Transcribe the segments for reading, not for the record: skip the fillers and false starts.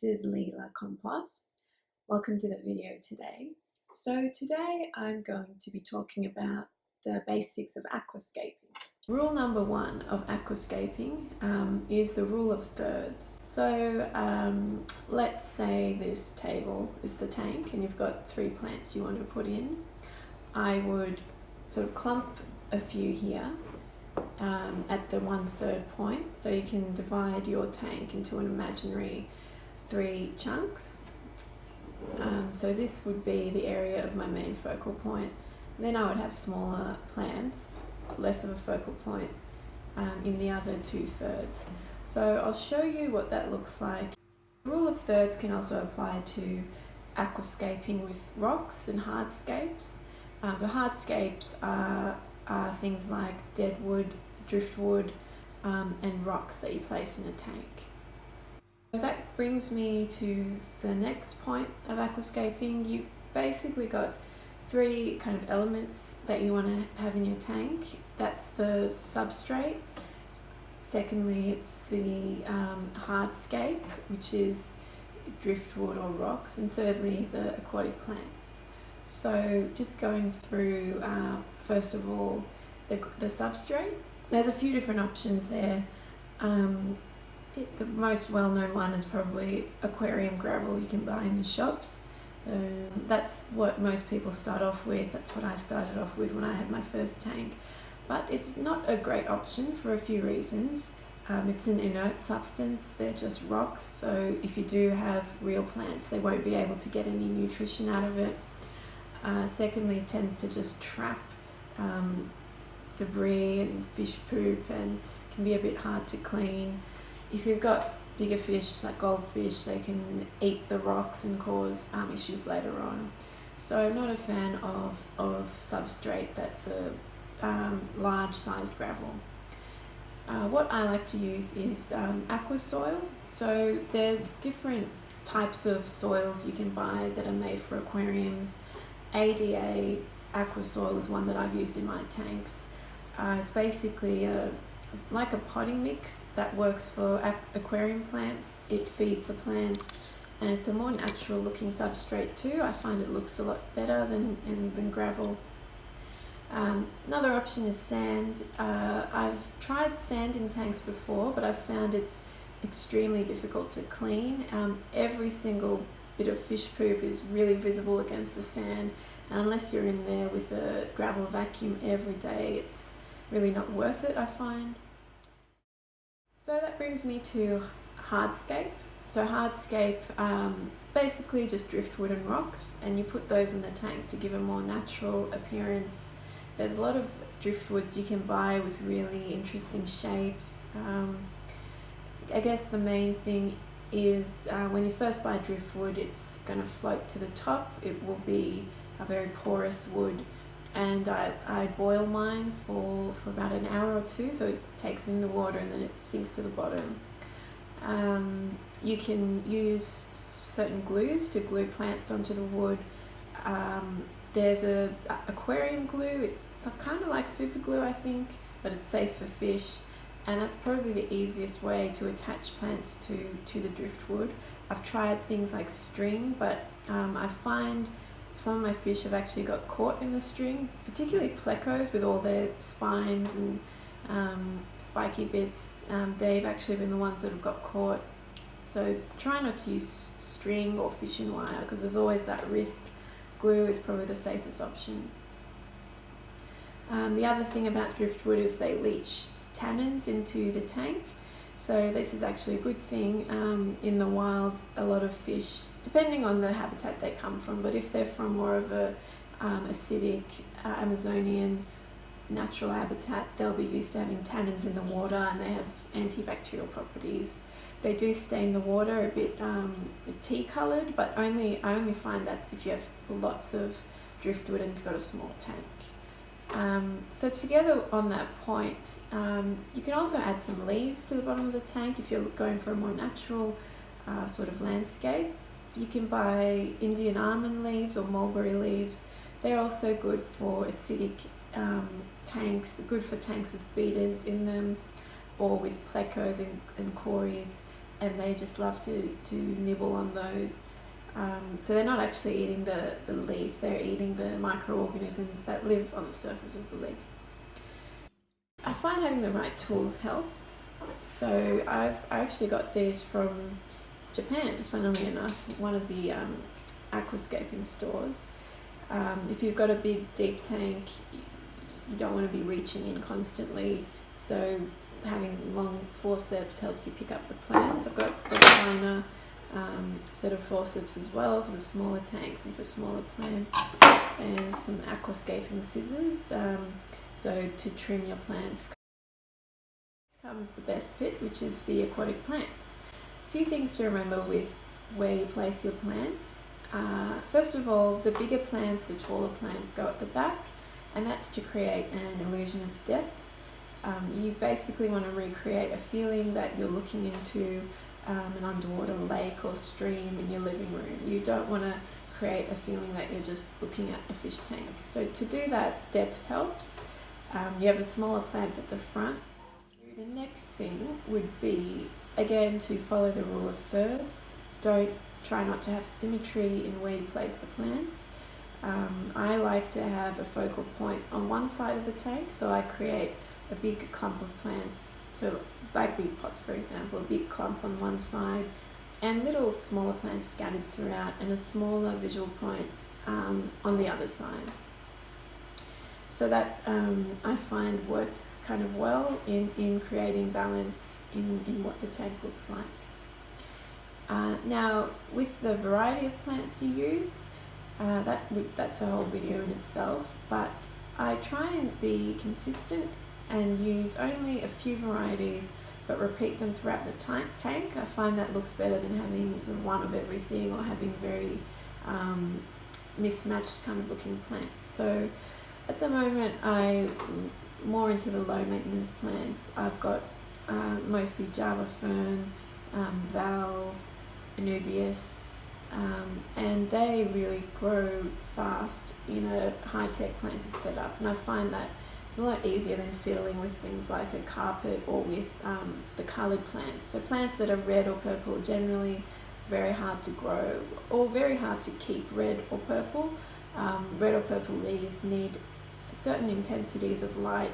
this is Leela Compost. Welcome to the video today. So today I'm going to be talking about the basics of aquascaping. Rule number one of aquascaping is the rule of thirds. So let's say this table is the tank and you've got 3 plants you want to put in. I would sort of clump a few here at the 1/3 point, so you can divide your tank into an imaginary 3 chunks. So this would be the area of my main focal point. Then I would have smaller plants, less of a focal point, in the other 2/3. So I'll show you what that looks like. The rule of thirds can also apply to aquascaping with rocks and hardscapes. So hardscapes are things like dead wood, driftwood, and rocks that you place in a tank. So that brings me to the next point of aquascaping. You've basically got 3 kind of elements that you want to have in your tank. That's the substrate. Secondly, it's the hardscape, which is driftwood or rocks. And thirdly, the aquatic plants. So just going through, first of all, the substrate. There's a few different options there. The most well-known one is probably aquarium gravel you can buy in the shops. That's what most people start off with. That's what I started off with when I had my first tank. But it's not a great option for a few reasons. It's an inert substance. They're just rocks. So if you do have real plants, they won't be able to get any nutrition out of it. Secondly, it tends to just trap debris and fish poop and can be a bit hard to clean. If you've got bigger fish like goldfish, they can eat the rocks and cause issues later on. So I'm not a fan of substrate that's a large sized gravel. What I like to use is aqua soil. So there's different types of soils you can buy that are made for aquariums. ADA aqua soil is one that I've used in my tanks. It's basically like a potting mix that works for aquarium plants. It feeds the plants and it's a more natural looking substrate too. I find it looks a lot better than gravel. Another option is sand. I've tried sand in tanks before, but I've found it's extremely difficult to clean. Every single bit of fish poop is really visible against the sand, and unless you're in there with a gravel vacuum every day, it's really not worth it, I find. So that brings me to hardscape. So hardscape, basically just driftwood and rocks, and you put those in the tank to give a more natural appearance. There's a lot of driftwoods you can buy with really interesting shapes. I guess the main thing is when you first buy driftwood, it's going to float to the top. It will be a very porous wood, and I boil mine for about an hour or 2, so it takes in the water and then it sinks to the bottom. You can use certain glues to glue plants onto the wood. There's a aquarium glue. It's kind of like super glue, I think, but it's safe for fish, and that's probably the easiest way to attach plants to the driftwood. I've tried things like string, but I find some of my fish have actually got caught in the string, particularly plecos with all their spines and spiky bits. They've actually been the ones that have got caught. So try not to use string or fishing wire because there's always that risk. Glue is probably the safest option. The other thing about driftwood is they leach tannins into the tank. So this is actually a good thing. In the wild, a lot of fish, depending on the habitat they come from, but if they're from more of a acidic Amazonian natural habitat, they'll be used to having tannins in the water, and they have antibacterial properties. They do stain the water a bit tea coloured, but I only find that's if you have lots of driftwood and you've got a small tank. So together on that point, you can also add some leaves to the bottom of the tank if you're going for a more natural sort of landscape. You can buy Indian almond leaves or mulberry leaves. They're also good for acidic tanks, good for tanks with beeters in them or with plecos and cories. and they just love to nibble on those. So they're not actually eating the leaf, they're eating the microorganisms that live on the surface of the leaf. I find having the right tools helps. So I actually got these from Japan, funnily enough, one of the aquascaping stores. If you've got a big deep tank, you don't want to be reaching in constantly, so having long forceps helps you pick up the plants. I've got a finer set of forceps as well for the smaller tanks and for smaller plants, and some aquascaping scissors, so to trim your plants. Next comes the best bit, which is the aquatic plants. A few things to remember with where you place your plants. First of all, the bigger plants, the taller plants go at the back, and that's to create an illusion of depth. You basically want to recreate a feeling that you're looking into an underwater lake or stream in your living room. You don't want to create a feeling that you're just looking at a fish tank. So to do that, depth helps. You have the smaller plants at the front. The next thing would be, again, to follow the rule of thirds. Try not to have symmetry in where you place the plants. I like to have a focal point on one side of the tank, so I create a big clump of plants. So like these pots, for example, a big clump on one side and little smaller plants scattered throughout, and a smaller visual point on the other side. So that I find works kind of well in creating balance in what the tank looks like. Now, with the variety of plants you use, that's a whole video in itself, but I try and be consistent and use only a few varieties, but repeat them throughout the tank. I find that looks better than having sort of one of everything, or having very mismatched kind of looking plants. So at the moment, I'm more into the low maintenance plants. I've got mostly Java fern, vals, Anubias, and they really grow fast in a high-tech planted setup, and I find that it's a lot easier than fiddling with things like a carpet or with the coloured plants. So plants that are red or purple are generally very hard to grow, or very hard to keep red or purple. Red or purple leaves need certain intensities of light,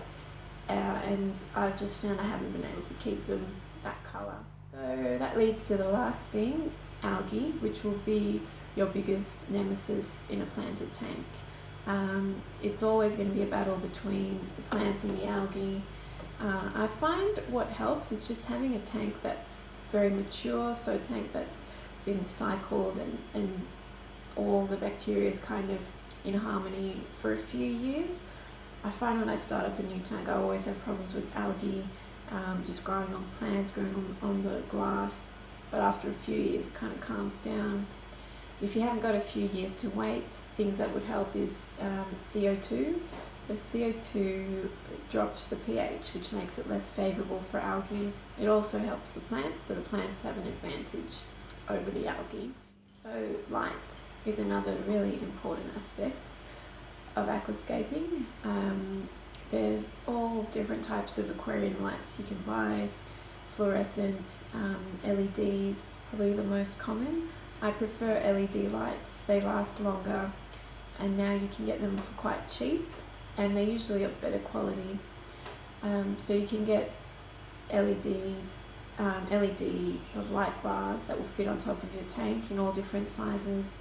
and I've just found I haven't been able to keep them that colour. So that leads to the last thing, algae, which will be your biggest nemesis in a planted tank. It's always going to be a battle between the plants and the algae. I find what helps is just having a tank that's very mature, so a tank that's been cycled and all the bacteria is kind of in harmony for a few years. I find when I start up a new tank, I always have problems with algae just growing on plants, growing on the glass, but after a few years it kind of calms down. If you haven't got a few years to wait, things that would help is CO2. So CO2 drops the pH, which makes it less favourable for algae. It also helps the plants, so the plants have an advantage over the algae. So light is another really important aspect of aquascaping. There's all different types of aquarium lights you can buy. Fluorescent, LEDs, probably the most common. I prefer LED lights, they last longer, and now you can get them for quite cheap, and they're usually of better quality. So you can get LEDs, LED sort of light bars that will fit on top of your tank in all different sizes,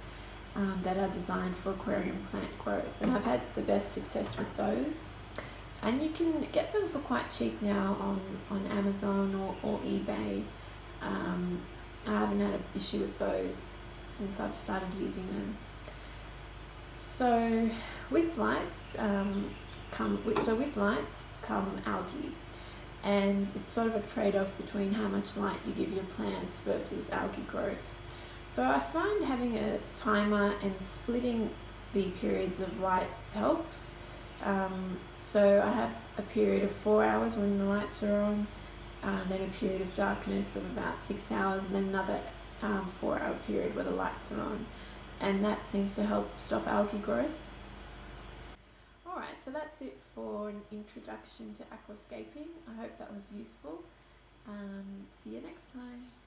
that are designed for aquarium plant growth, and I've had the best success with those. And you can get them for quite cheap now on Amazon or eBay. I haven't had an issue with those since I've started using them. So with lights come algae, and it's sort of a trade-off between how much light you give your plants versus algae growth. So I find having a timer and splitting the periods of light helps. So I have a period of 4 hours when the lights are on, then a period of darkness of about 6 hours, and then another 4-hour period where the lights are on, and that seems to help stop algae growth. Alright, so that's it for an introduction to aquascaping. I hope that was useful. See you next time.